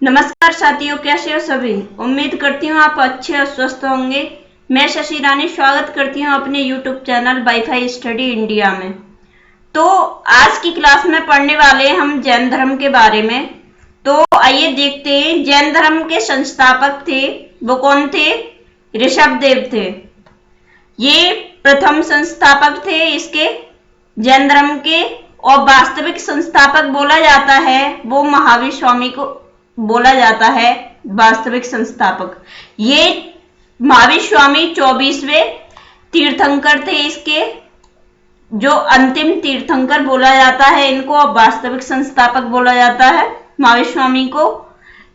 नमस्कार साथियों, कैसे हो सभी। उम्मीद करती हूँ आप अच्छे और स्वस्थ होंगे। मैं शशि रानी स्वागत करती हूँ अपने YouTube channel wifi study India में। तो आज की क्लास में पढ़ने वाले हम जैन धर्म के बारे में। तो आइए देखते हैं, जैन धर्म के संस्थापक थे वो कौन थे? ऋषभदेव थे। ये प्रथम संस्थापक थे इसके जैन धर्म के, और वास्तविक संस्थापक बोला जाता है वो महावीर स्वामी को बोला जाता है वास्तविक संस्थापक। ये महावीर स्वामी 24वें तीर्थंकर थे इसके, जो अंतिम तीर्थंकर बोला जाता है इनको, और वास्तविक संस्थापक बोला जाता है महावीर स्वामी को।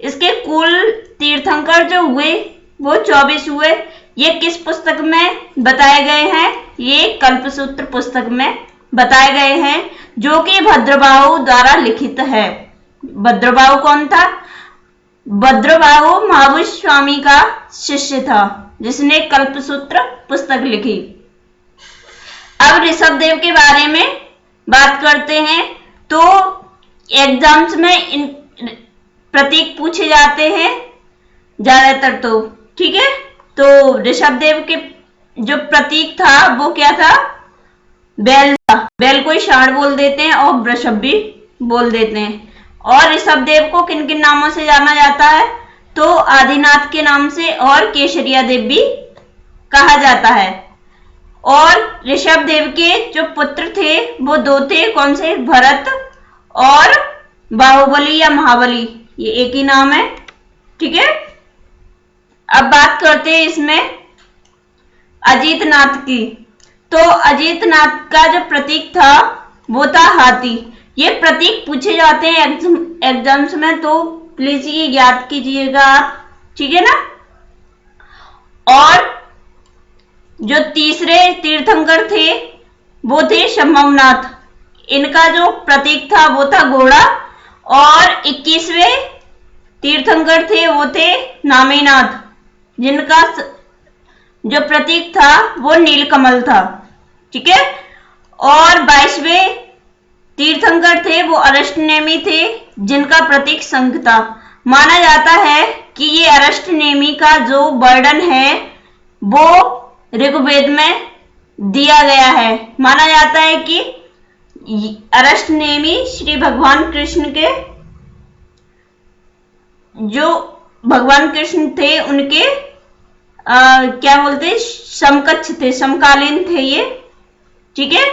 इसके कुल तीर्थंकर जो हुए वो 24 हुए। ये किस पुस्तक में बताए गए हैं? ये कल्पसूत्र पुस्तक में बताए गए हैं, जो कि भद्रबाहु द्वारा लिखित है। भद्रबाहु कौन था? भद्रबाहु महावीर स्वामी का शिष्य था जिसने कल्पसूत्र पुस्तक लिखी। अब ऋषभदेव के बारे में बात करते हैं। तो एग्जाम्स में इन प्रतीक पूछे जाते हैं ज्यादातर, तो ठीक है। तो ऋषभदेव के जो प्रतीक था वो क्या था? बैल था। बैल को षांड बोल देते हैं और वृषभ भी बोल देते हैं। और ऋषभदेव को किन किन नामों से जाना जाता है? तो आदिनाथ के नाम से और केशरिया देव भी कहा जाता है। और ऋषभदेव के जो पुत्र थे वो दो थे। कौन से? भरत और बाहुबली या महाबली, ये एक ही नाम है, ठीक है। अब बात करते हैं इसमें अजीतनाथ की। तो अजीतनाथ का जो प्रतीक था वो था हाथी। ये प्रतीक पूछे जाते हैं एग्जाम्स में, तो प्लीज ये याद कीजिएगा आप, ठीक है ना। और जो तीसरे तीर्थंकर थे वो थे शंभवनाथ। इनका जो प्रतीक था वो था घोड़ा। और 21वें तीर्थंकर थे वो थे नामीनाथ, जिनका जो प्रतीक था वो नीलकमल था, ठीक है। और 22वें तीर्थंकर थे वो अरष्टनेमी थे, जिनका प्रतीक शंख था। माना जाता है कि ये अरष्टनेमी का जो वर्णन है वो ऋग्वेद में दिया गया है। माना जाता है कि अरष्टनेमी श्री भगवान कृष्ण के, जो भगवान कृष्ण थे उनके क्या बोलते, समकक्ष थे, समकालीन थे ये, ठीक है।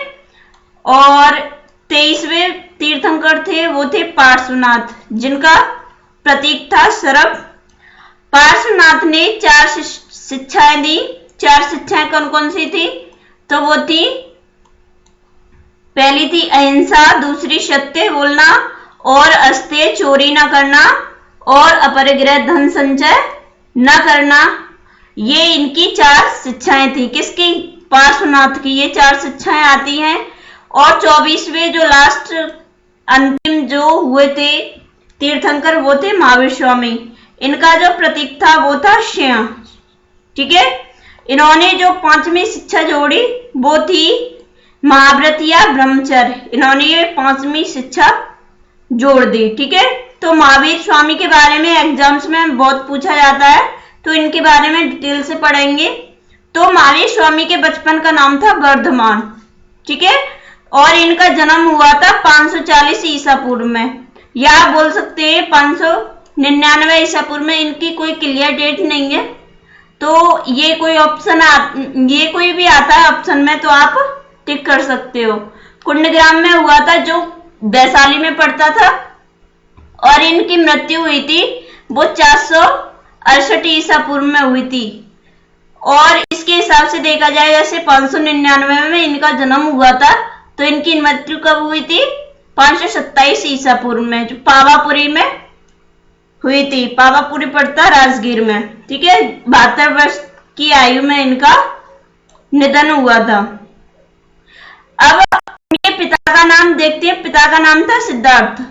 और 23वें तीर्थंकर थे वो थे पार्श्वनाथ, जिनका प्रतीक था सर्प। पार्श्वनाथ ने 4 शिक्षाएं दी। 4 शिक्षाएं कौन कौन सी थी? तो वो थी, पहली थी अहिंसा, दूसरी सत्य बोलना, और अस्तेय चोरी न करना, और अपरिग्रह धन संचय न करना। ये इनकी 4 शिक्षाएं थी। किसकी? पार्श्वनाथ की ये 4 शिक्षाएं आती हैं। और 24वें जो लास्ट अंतिम जो हुए थे तीर्थंकर वो थे महावीर स्वामी। इनका जो प्रतीक था वो था सिंह, ठीक है। इन्होंने जो 5वीं शिक्षा जोड़ी वो थी महाव्रत या ब्रह्मचर्य। इन्होंने ये 5वीं शिक्षा जोड़ दी, ठीक है। तो महावीर स्वामी के बारे में एग्जाम्स में बहुत पूछा जाता है, तो इनके बारे में डिटेल से पढ़ेंगे। तो महावीर स्वामी के बचपन का नाम था वर्धमान, ठीक है। और इनका जन्म हुआ था 540 ईसा पूर्व में, या बोल सकते हैं 599 ईसा पूर्व में। इनकी कोई क्लियर डेट नहीं है, तो ये कोई ऑप्शन ये कोई भी आता है ऑप्शन में तो आप टिक कर सकते हो। कुंडग्राम में हुआ था, जो वैशाली में पड़ता था। और इनकी मृत्यु हुई थी वो 468 ईसा पूर्व में हुई थी। और इसके हिसाब से देखा जाए, जैसे 599 में इनका जन्म हुआ था, तो इनकी मृत्यु कब हुई थी? 527 ईसा पूर्व में, जो पावापुरी में हुई थी। पावापुरी पड़ता राजगीर में, ठीक है। 72 वर्ष की आयु में इनका निधन हुआ था। अब इनके पिता का नाम देखते हैं। पिता का नाम था सिद्धार्थ।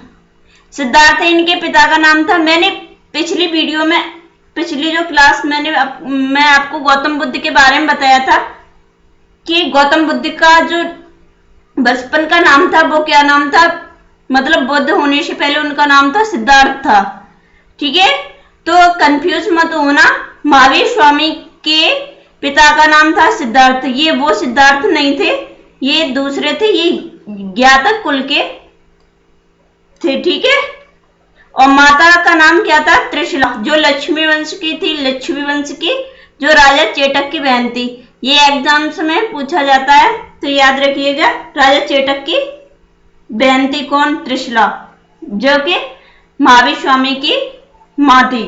सिद्धार्थ इनके पिता का नाम था। मैंने पिछली वीडियो में, पिछली जो क्लास मैं आपको गौतम बुद्ध के बारे में बताया था कि गौतम बुद्ध का जो बचपन का नाम था वो क्या नाम था, मतलब बुद्ध होने से पहले उनका नाम था सिद्धार्थ था। ठीक है, तो कंफ्यूज मत होना। महावीर स्वामी के पिता का नाम था सिद्धार्थ। ये वो सिद्धार्थ नहीं थे, ये दूसरे थे, ये ज्ञातक कुल के थे। ठीक है, और माता का नाम क्या था? त्रिशला, जो लक्ष्मी वंश की थी, लक्ष्मी वंश की, जो राजा चेटक की बहन थी। ये एग्जाम्स में पूछा जाता है, तो याद रखिएगा। राजा चेटक की बहन थी कौन? त्रिशला, जो कि महावीर स्वामी की मां थी।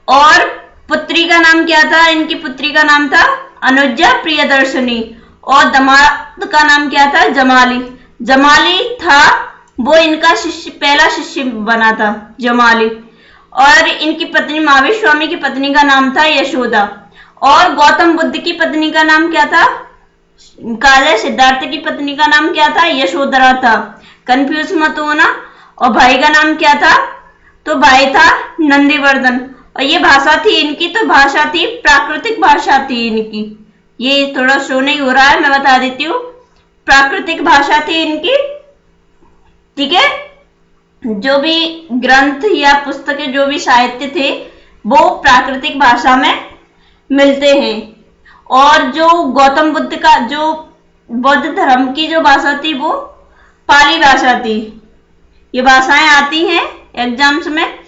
और पुत्री का नाम क्या था? इनकी पुत्री का नाम था अनुजा प्रियदर्शनी। और दामाद का नाम क्या था? जमाली। जमाली था वो इनका शिष्य, पहला शिष्य बना था जमाली। और इनकी पत्नी, महावीर स्वामी की पत्नी का नाम था यशोदा। और गौतम बुद्ध की पत्नी का नाम क्या था? काले सिद्धार्थ की पत्नी का नाम क्या था? यशोधरा था। कंफ्यूज मत होना। और भाई का नाम क्या था? तो भाई था नंदीवर्धन। और ये भाषा थी इनकी, तो भाषा थी प्राकृतिक भाषा थी इनकी। ये थोड़ा शो नहीं हो रहा है, मैं बता देती हूँ। प्राकृतिक भाषा थी इनकी। ठीक है, जो भी ग्रंथ या पुस्तकें, जो भी साहित्य थे, वो प्राकृतिक भाषा में मिलते हैं। और जो गौतम बुद्ध का, जो बौद्ध धर्म की जो भाषा थी, वो पाली भाषा थी। ये भाषाएं आती हैं एग्जाम्स में।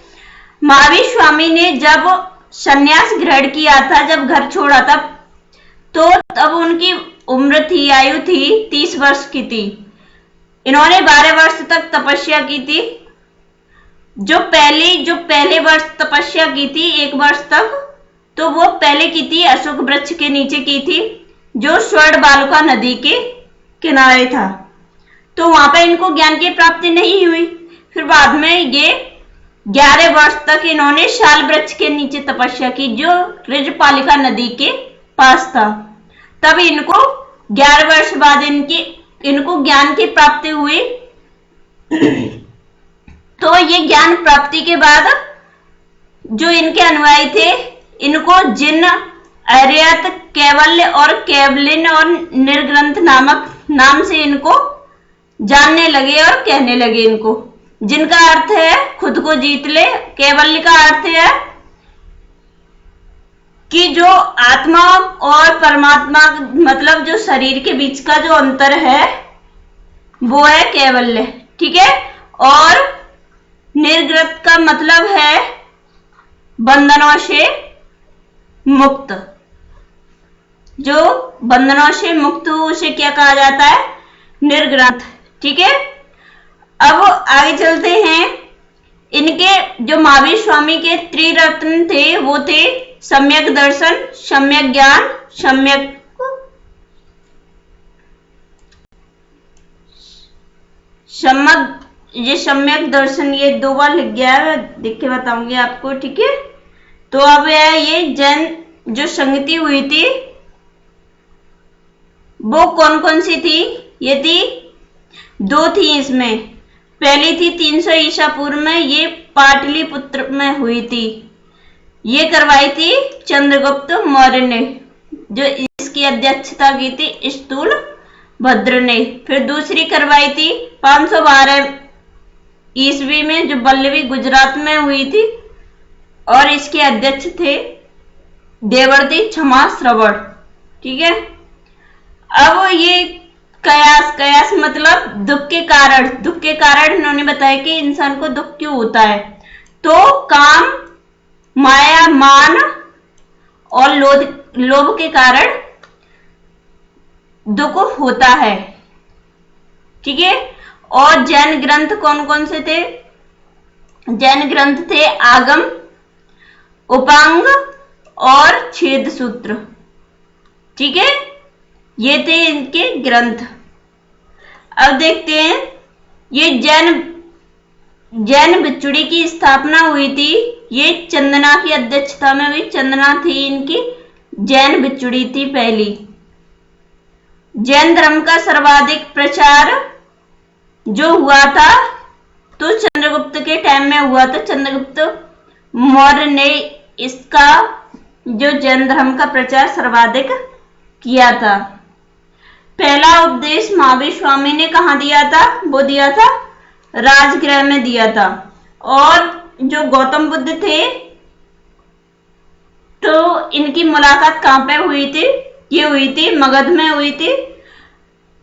महावीर स्वामी ने जब संन्यास ग्रहण किया था, जब घर छोड़ा था, तो तब उनकी उम्र थी, आयु थी 30 वर्ष की थी। इन्होंने 12 वर्ष तक तपस्या की थी। जो पहले वर्ष तपस्या की थी 1 वर्ष तक, तो वो पहले की थी अशोक वृक्ष के नीचे की थी, जो स्वर्ण बालुका नदी के किनारे था। तो वहां पर इनको ज्ञान की प्राप्ति नहीं हुई। फिर बाद में ये 11 वर्ष तक इन्होंने शाल वृक्ष के नीचे तपस्या की, जो ऋजपालिका नदी के पास था। तब इनको 11 वर्ष बाद इनको ज्ञान की प्राप्ति हुई। तो ये ज्ञान प्राप्ति के बाद जो इनके अनुयायी थे, इनको जिन, आर्यत, कैवल्य और कैवलिन और निर्ग्रंथ नामक नाम से इनको जानने लगे और कहने लगे इनको, जिनका अर्थ है खुद को जीत ले। कैवल्य का अर्थ है कि जो आत्मा और परमात्मा, मतलब जो शरीर के बीच का जो अंतर है, वो है कैवल्य। ठीक है, और निर्ग्रत का मतलब है बंधनों से मुक्त। जो बंधनों से मुक्त हो उसे क्या कहा जाता है? निर्ग्रंथ। ठीक है, अब आगे चलते हैं। इनके जो महावीर स्वामी के त्रिरत्न थे, वो थे सम्यक दर्शन, सम्यक ज्ञान, ये सम्यक दर्शन, ये 2 बार लिख गया है, देख के बताऊंगी आपको। ठीक है, तो अब ये जैन जो संगति हुई थी, वो कौन कौन सी थी? ये थी 2 थी इसमें। पहली थी 300 ईसा पूर्व में, ये पाटलिपुत्र में हुई थी। ये करवाई थी चंद्रगुप्त मौर्य ने, जो इसकी अध्यक्षता की थी स्थूल भद्र ने। फिर दूसरी करवाई थी 512 ईस्वी में, जो बल्लवी गुजरात में हुई थी, और इसके अध्यक्ष थे देवर्षि क्षमा श्रवण। ठीक है, अब ये कयास मतलब दुख के कारण इन्होंने बताया कि इंसान को दुख क्यों होता है। तो काम, माया, मान और लोभ के कारण दुख होता है। ठीक है, और जैन ग्रंथ कौन कौन से थे? जैन ग्रंथ थे आगम, उपांग और छेद सूत्र। ठीक है, ये थे इनके ग्रंथ। अब देखते हैं, ये जैन बिछुड़ी की स्थापना हुई थी, ये चंदना की अध्यक्षता में हुई। चंदना थी इनकी, जैन बिछुड़ी थी पहली। जैन धर्म का सर्वाधिक प्रचार जो हुआ था, तो चंद्रगुप्त के टाइम में हुआ था। चंद्रगुप्त मौर्य ने इसका, जो जैन धर्म का प्रचार सर्वाधिक किया था। पहला उपदेश महावीर स्वामी ने कहा दिया था? वो दिया था राजगृह में दिया था। और जो गौतम बुद्ध थे, तो इनकी मुलाकात कहां पे हुई थी? ये हुई थी मगध में हुई थी।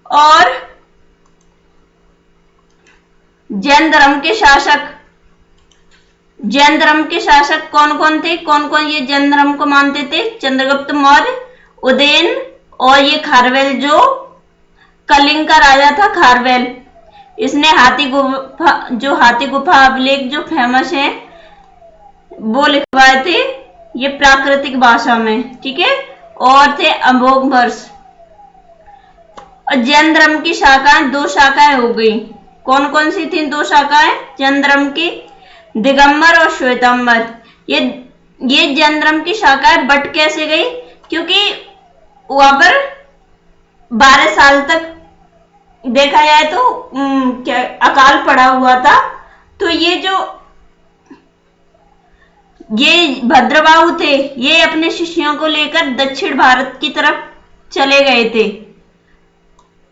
और जैन धर्म के शासक कौन कौन थे? कौन कौन ये जैन धर्म को मानते थे? चंद्रगुप्त मौर्य, उदयन और ये खारवेल, जो कलिंग का राजा था खारवेल। इसने हाथी गुफा अभिलेख जो फेमस है वो लिखवाए थे ये प्राकृतिक भाषा में, ठीक है। और थे अमोघ वर्ष। और जैन धर्म की शाखाएं, 2 शाखाएं हो गई। कौन कौन सी थी 2 शाखाएं जैन धर्म की? दिगंबर और श्वेतांबर। ये जैन धर्म की शाखाएं बट कैसे गई? क्योंकि वहां पर 12 साल तक देखा जाए तो क्या अकाल पड़ा हुआ था। तो ये भद्रबाहु थे, ये अपने शिष्यों को लेकर दक्षिण भारत की तरफ चले गए थे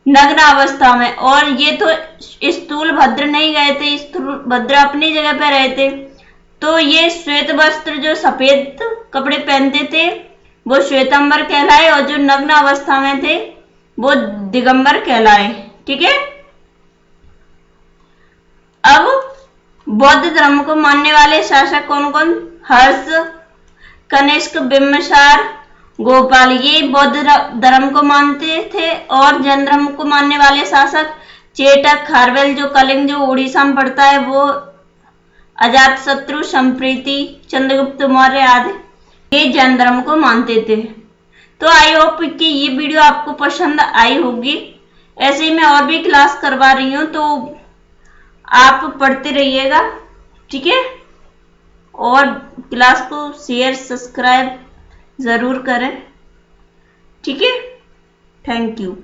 नग्न अवस्था में। और ये तो स्थूल भद्र नहीं गए थे, स्थूल भद्र अपनी जगह पर रहे थे। तो ये श्वेत वस्त्र जो सफेद कपड़े पहनते थे वो श्वेतांबर कहलाए, और जो नग्न अवस्था में थे वो दिगंबर कहलाए, ठीक है। अब बौद्ध धर्म को मानने वाले शासक कौन कौन? हर्ष, कनिष्क, बिम्बिसार, गोपाल, ये बौद्ध धर्म को मानते थे। और जैन धर्म को मानने वाले शासक चेटक, खारवेल जो कलिंग जो उड़ीसा में पड़ता है वो, अजातशत्रु, संप्रीति, चंद्रगुप्त मौर्य आदि ये जैन धर्म को मानते थे। तो आई होप कि ये वीडियो आपको पसंद आई होगी। ऐसे ही मैं और भी क्लास करवा रही हूँ, तो आप पढ़ते रहिएगा, ठीक है। और क्लास को शेयर सब्सक्राइब जरूर करें, ठीक है। Thank you.